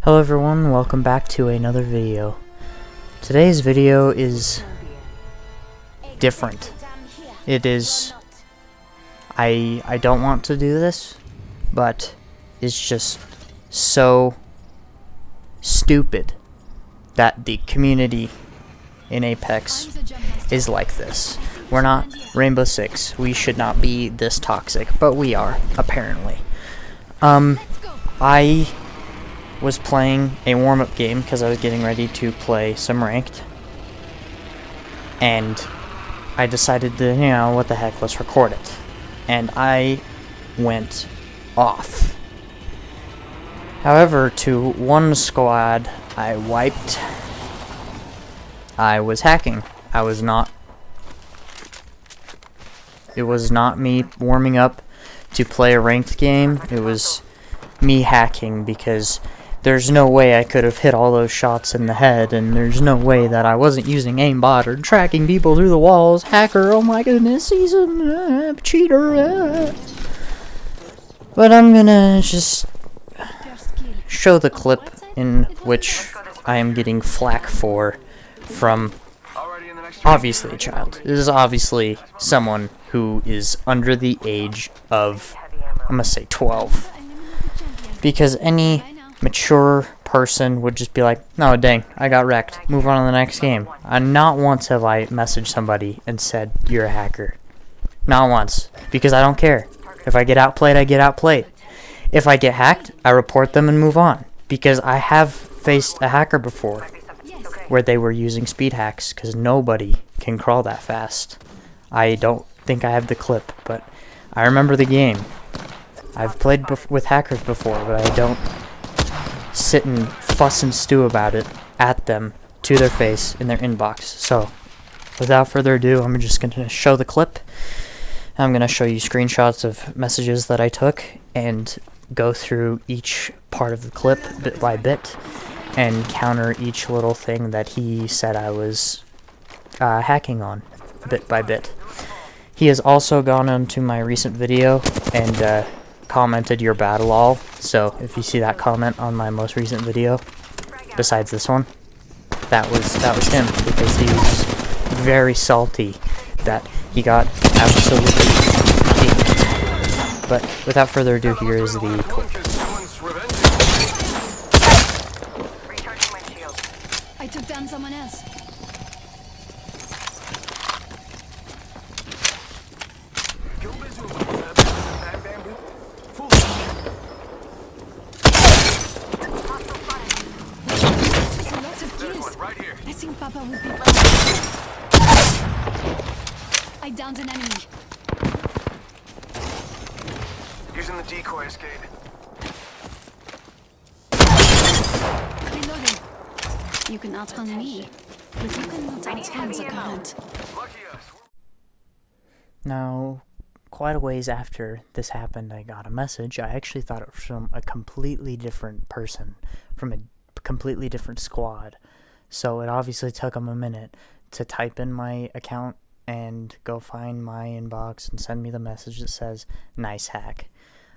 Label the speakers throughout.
Speaker 1: Hello everyone, welcome back to another video. Today's video is different. It is... I don't want to do this, but it's just so stupid that the community in Apex is like this. We're not Rainbow Six. We should not be this toxic, but we are, apparently. I was playing a warm-up game because I was getting ready to play some ranked, and I decided to, what the heck, let's record it. And I went off. However, to one squad I wiped, I was hacking. It was not me warming up to play a ranked game. It was me hacking, because there's no way I could have hit all those shots in the head, and there's no way that I wasn't using aimbot or tracking people through the walls. Hacker, oh my goodness, he's a cheater. But I'm gonna just show the clip in which I am getting flak from obviously a child. This is obviously someone who is under the age of, I'm gonna say 12. Because any mature person would just be like, no, dang, I got wrecked. Move on to the next game. Not once have I messaged somebody and said, you're a hacker. Not once. Because I don't care. If I get outplayed, I get outplayed. If I get hacked, I report them and move on. Because I have faced a hacker before where they were using speed hacks, because nobody can crawl that fast. I don't think I have the clip, but I remember the game. I've played with hackers before, but I don't sit and fuss and stew about it at them, to their face, in their inbox. So, without further ado, I'm just going to show the clip. I'm going to show you screenshots of messages that I took, and go through each part of the clip, bit by bit, and counter each little thing that he said I was hacking on, bit by bit. He has also gone onto my recent video, and commented "you're bad lol." So if you see that comment on my most recent video, besides this one, that was him, because he was very salty that he got absolutely beat. But without further ado, here is the clip.
Speaker 2: I took down someone else. I think Papa would be proud. I downed an enemy.
Speaker 3: Using the decoy escape.
Speaker 2: Reloading. You can outrun me, but you cannot outrun the current.
Speaker 1: Now, quite a ways after this happened, I got a message. I actually thought it was from a completely different person, from a completely different squad. So it obviously took him a minute to type in my account and go find my inbox and send me the message that says, nice hack.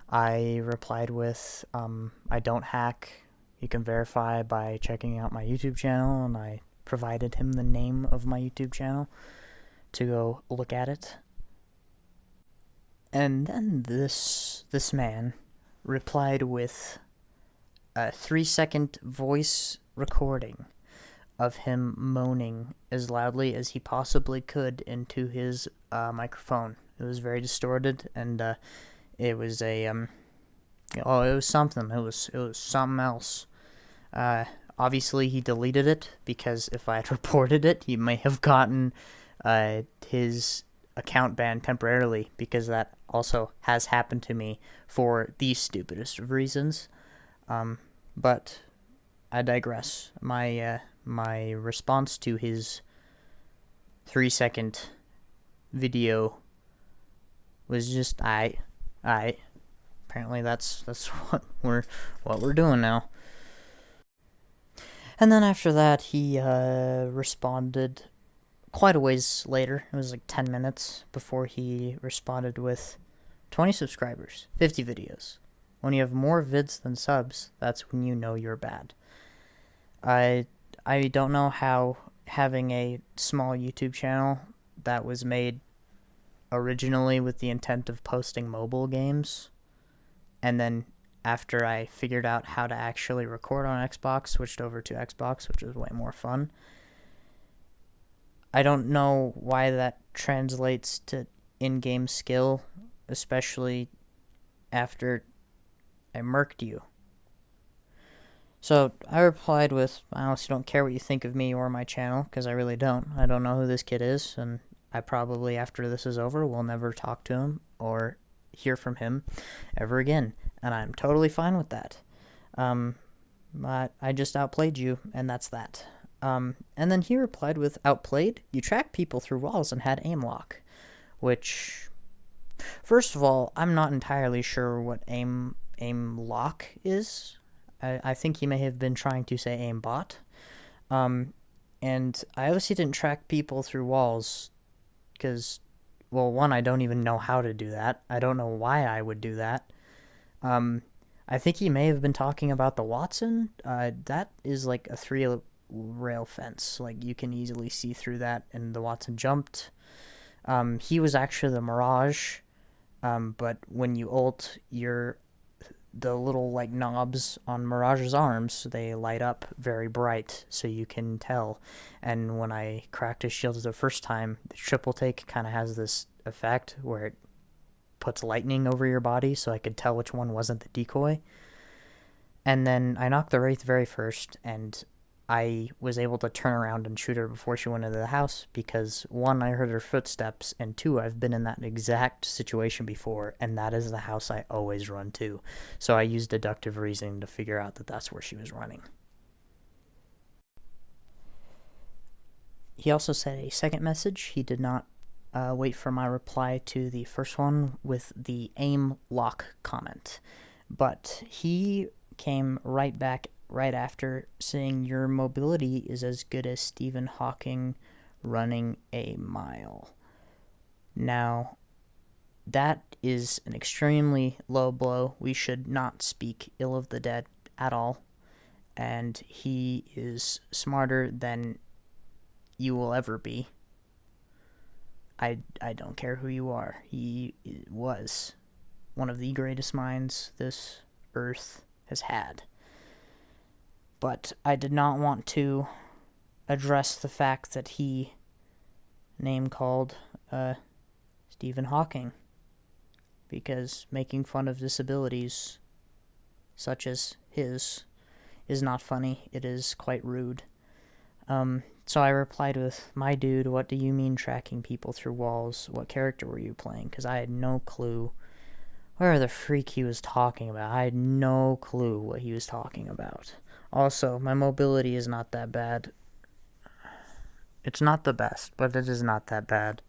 Speaker 1: I replied with, I don't hack. You can verify by checking out my YouTube channel, and I provided him the name of my YouTube channel to go look at it. And then this man replied with a 3-second voice recording of him moaning as loudly as he possibly could into his microphone. It was very distorted, and it was a it was something. It was something else. Obviously he deleted it, because if I had reported it, he may have gotten his account banned temporarily, because that also has happened to me for the stupidest of reasons. But I digress. My response to his 3-second video was just I. Apparently that's what we're doing now. And then after that, he responded quite a ways later. It was like 10 minutes before he responded with 20 subscribers, 50 videos. When you have more vids than subs, that's when you know you're bad. I don't know how having a small YouTube channel that was made originally with the intent of posting mobile games, and then after I figured out how to actually record on Xbox, switched over to Xbox, which is way more fun. I don't know why that translates to in-game skill, especially after I murked you. So I replied with, I honestly don't care what you think of me or my channel, because I really don't. I don't know who this kid is, and I probably, after this is over, will never talk to him or hear from him ever again. And I'm totally fine with that. I just outplayed you, and that's that. And then he replied with, outplayed? You track people through walls and had aim lock. Which, first of all, I'm not entirely sure what aim lock is. I think he may have been trying to say aimbot. And I obviously didn't track people through walls because, well, one, I don't even know how to do that. I don't know why I would do that. I think he may have been talking about the Watson. That is like a 3-rail fence. Like, you can easily see through that, and the Watson jumped. He was actually the Mirage, but when you ult, the little like knobs on Mirage's arms, they light up very bright, so you can tell. And when I cracked his shields the first time, the triple take kind of has this effect where it puts lightning over your body, so I could tell which one wasn't the decoy. And then I knocked the Wraith very first, and I was able to turn around and shoot her before she went into the house because, one, I heard her footsteps, and two, I've been in that exact situation before, and that is the house I always run to. So I used deductive reasoning to figure out that that's where she was running. He also sent a second message. He did not wait for my reply to the first one with the aim lock comment, but he came right back right after saying your mobility is as good as Stephen Hawking running a mile. Now, that is an extremely low blow. We should not speak ill of the dead at all. And he is smarter than you will ever be. I don't care who you are. He was one of the greatest minds this earth has had. But I did not want to address the fact that he name-called Stephen Hawking, because making fun of disabilities such as his is not funny. It is quite rude. So I replied with, my dude, what do you mean tracking people through walls? What character were you playing? Because I had no clue where the freak he was talking about. I had no clue what he was talking about. Also, my mobility is not that bad. It's not the best, but it is not that bad.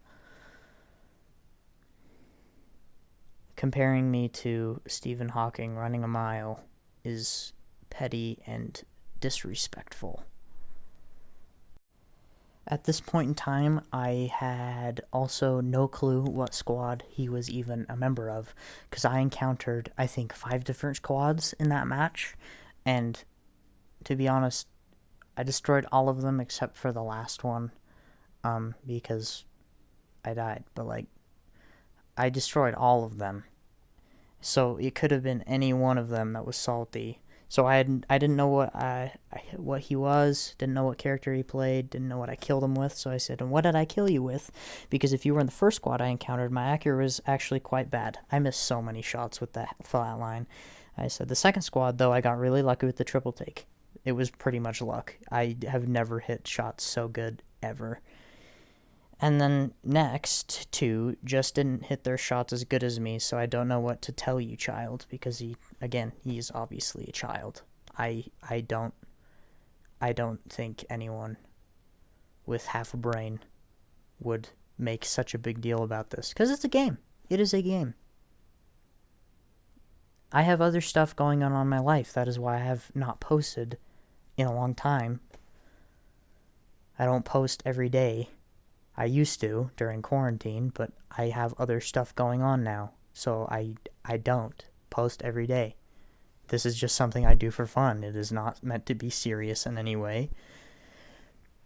Speaker 1: Comparing me to Stephen Hawking running a mile is petty and disrespectful. At this point in time, I had also no clue what squad he was even a member of, because I encountered, I think, 5 different squads in that match, and to be honest, I destroyed all of them except for the last one, because I died, but, like, I destroyed all of them, so it could have been any one of them that was salty. So I didn't know what he was, didn't know what character he played, didn't know what I killed him with, so I said, and what did I kill you with? Because if you were in the first squad I encountered, my accuracy was actually quite bad. I missed so many shots with that flatline. I said, the second squad, though, I got really lucky with the triple take. It was pretty much luck. I have never hit shots so good, ever. And then next, 2 just didn't hit their shots as good as me, so I don't know what to tell you, child, because he's obviously a child. I don't think anyone with half a brain would make such a big deal about this, because it's a game. It is a game. I have other stuff going on in my life. That is why I have not posted in a long time. I don't post every day. I used to during quarantine, but I have other stuff going on now, so I don't post every day. This is just something I do for fun. It is not meant to be serious in any way.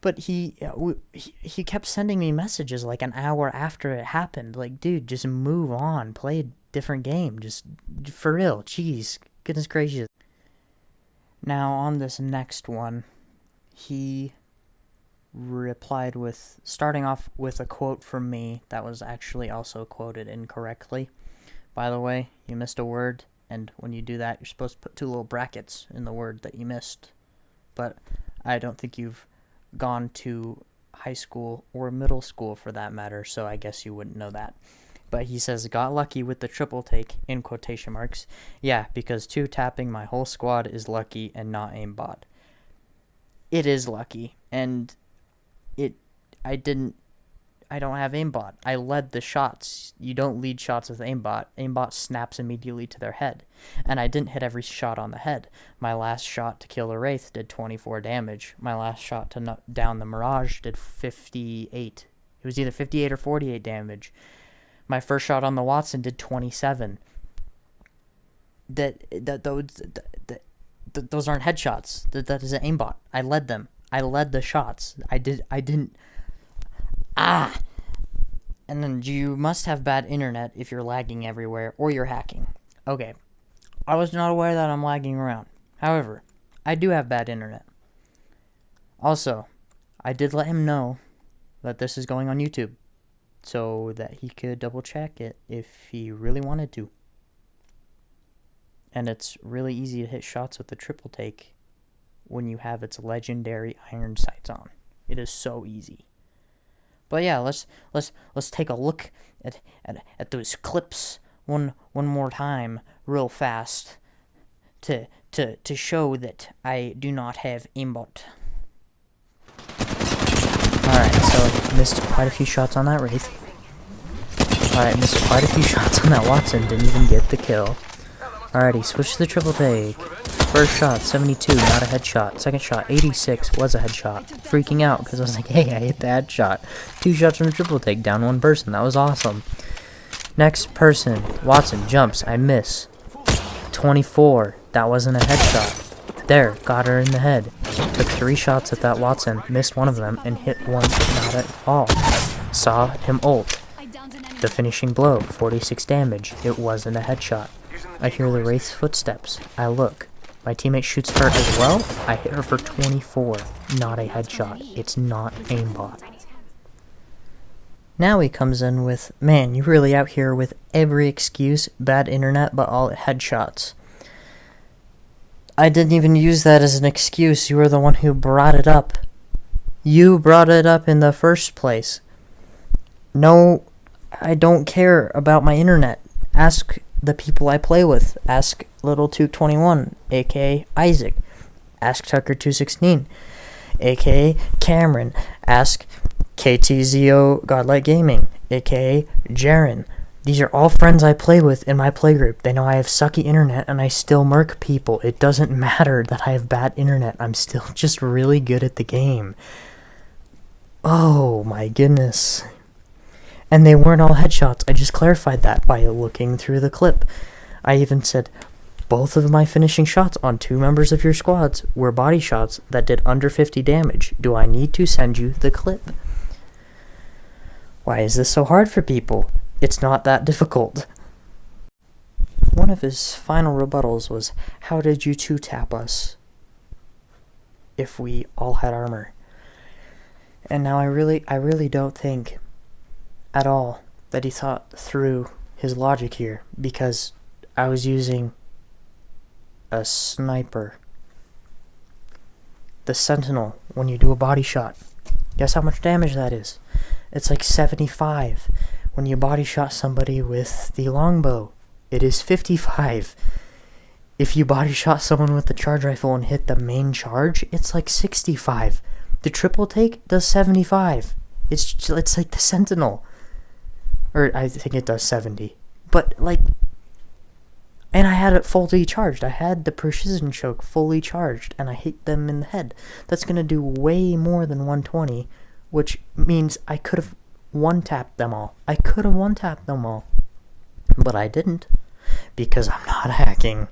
Speaker 1: But he kept sending me messages like an hour after it happened. Like, dude, just move on. Play a different game. Just, for real. Jeez. Goodness gracious. Now, on this next one, he replied with, starting off with a quote from me that was actually also quoted incorrectly. By the way, you missed a word, and when you do that, you're supposed to put 2 little brackets in the word that you missed. But I don't think you've gone to high school or middle school for that matter, so I guess you wouldn't know that. But he says, got lucky with the triple take, in quotation marks. Yeah, because 2-tapping my whole squad is lucky and not aimbot. It is lucky, and I don't have aimbot. I led the shots. You don't lead shots with aimbot. Aimbot snaps immediately to their head. And I didn't hit every shot on the head. My last shot to kill the Wraith did 24 damage. My last shot to down the Mirage did 58. It was either 58 or 48 damage. My first shot on the Watson did 27. Those aren't headshots. That is an aimbot. I led them. I led the shots. I didn't. And then you must have bad internet if you're lagging everywhere or you're hacking. Okay. I was not aware that I'm lagging around. However, I do have bad internet. Also, I did let him know that this is going on YouTube so that he could double check it if he really wanted to. And it's really easy to hit shots with the triple take when you have its legendary iron sights on. It is so easy. But yeah, let's take a look at those clips one more time real fast to show that I do not have aimbot. Alright, so missed quite a few shots on that Wraith. Alright, missed quite a few shots on that Watson, didn't even get the kill. Alrighty, switch to the triple take. First shot, 72, not a headshot. Second shot, 86, was a headshot. Freaking out, because I was like, hey, I hit the headshot. 2 shots from a triple take, down 1 person, that was awesome. Next person, Watson, jumps, I miss. 24, that wasn't a headshot. There, got her in the head. Took 3 shots at that Watson, missed 1 of them, and hit 1 not at all. Saw him ult. The finishing blow, 46 damage. It wasn't a headshot. I hear the Wraith's footsteps. I look. My teammate shoots her as well. I hit her for 24. Not a headshot. It's not aimbot. Now he comes in with, man, you're really out here with every excuse. Bad internet, but all headshots. I didn't even use that as an excuse. You were the one who brought it up. You brought it up in the first place. No, I don't care about my internet. Ask the people I play with. Ask Little 221, aka Isaac. Ask Tucker216, aka Cameron. Ask KTZO Godlight Gaming, aka Jaren. These are all friends I play with in my playgroup. They know I have sucky internet and I still murk people. It doesn't matter that I have bad internet. I'm still just really good at the game. Oh my goodness. And they weren't all headshots. I just clarified that by looking through the clip. I even said both of my finishing shots on 2 members of your squads were body shots that did under 50 damage. Do I need to send you the clip? Why is this so hard for people? It's not that difficult. One of his final rebuttals was, how did you 2-tap us if we all had armor? And now I really don't think at all that he thought through his logic here, because I was using a sniper. The Sentinel, when you do a body shot, guess how much damage that is? It's like 75. When you body shot somebody with the longbow, it is 55. If you body shot someone with the charge rifle and hit the main charge, it's like 65. The triple take does 75. It's like the Sentinel. Or I think it does 70. But, like, and I had it fully charged. I had the precision choke fully charged, and I hit them in the head. That's going to do way more than 120, which means I could have one-tapped them all. I could have one-tapped them all. But I didn't, because I'm not hacking.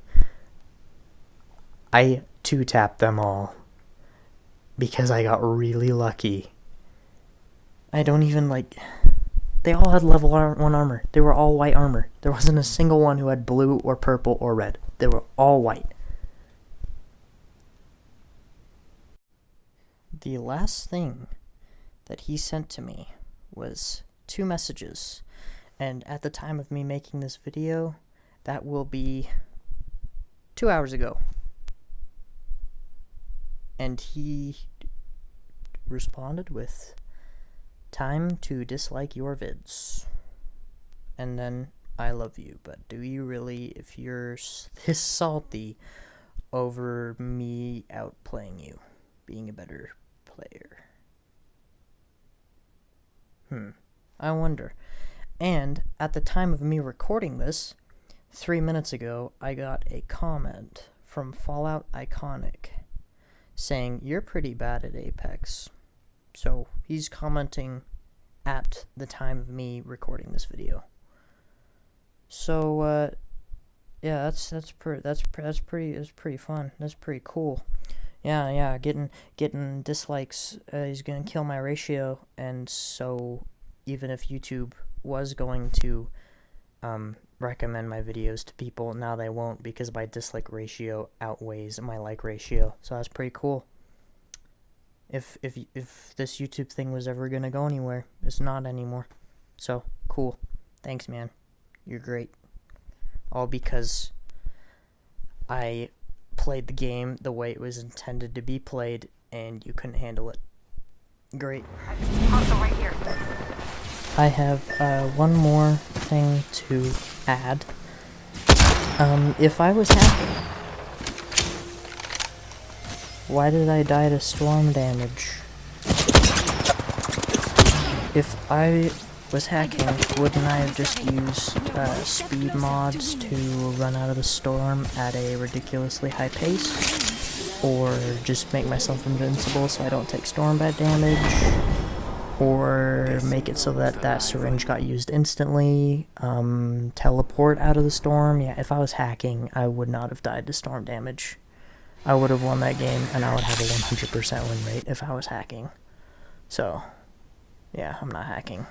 Speaker 1: I two-tapped them all because I got really lucky. I don't even, like... They all had level 1 armor. They were all white armor. There wasn't a single one who had blue or purple or red. They were all white. The last thing that he sent to me was 2 messages. And at the time of me making this video, that will be 2 hours ago. And he responded with, "Time to dislike your vids." And then, "I love you, but do you really if you're this salty over me outplaying you, being a better player?" I wonder. And at the time of me recording this, 3 minutes ago, I got a comment from Fallout Iconic saying, "You're pretty bad at Apex." So he's commenting at the time of me recording this video. So yeah, that's pretty fun. That's pretty cool. Yeah, getting dislikes is gonna kill my ratio, and so even if YouTube was going to recommend my videos to people, now they won't, because my dislike ratio outweighs my like ratio. So that's pretty cool. If this YouTube thing was ever gonna go anywhere, it's not anymore. So cool. Thanks, man. You're great. All because I played the game the way it was intended to be played, and you couldn't handle it. Great.
Speaker 4: Also right here.
Speaker 1: I have one more thing to add. If I was hacking, why did I die to storm damage? If I was hacking, wouldn't I have just used speed mods to run out of the storm at a ridiculously high pace? Or just make myself invincible so I don't take storm bad damage? Or make it so that that syringe got used instantly? Teleport out of the storm? Yeah, if I was hacking, I would not have died to storm damage. I would have won that game, and I would have a 100% win rate if I was hacking. So, yeah, I'm not hacking.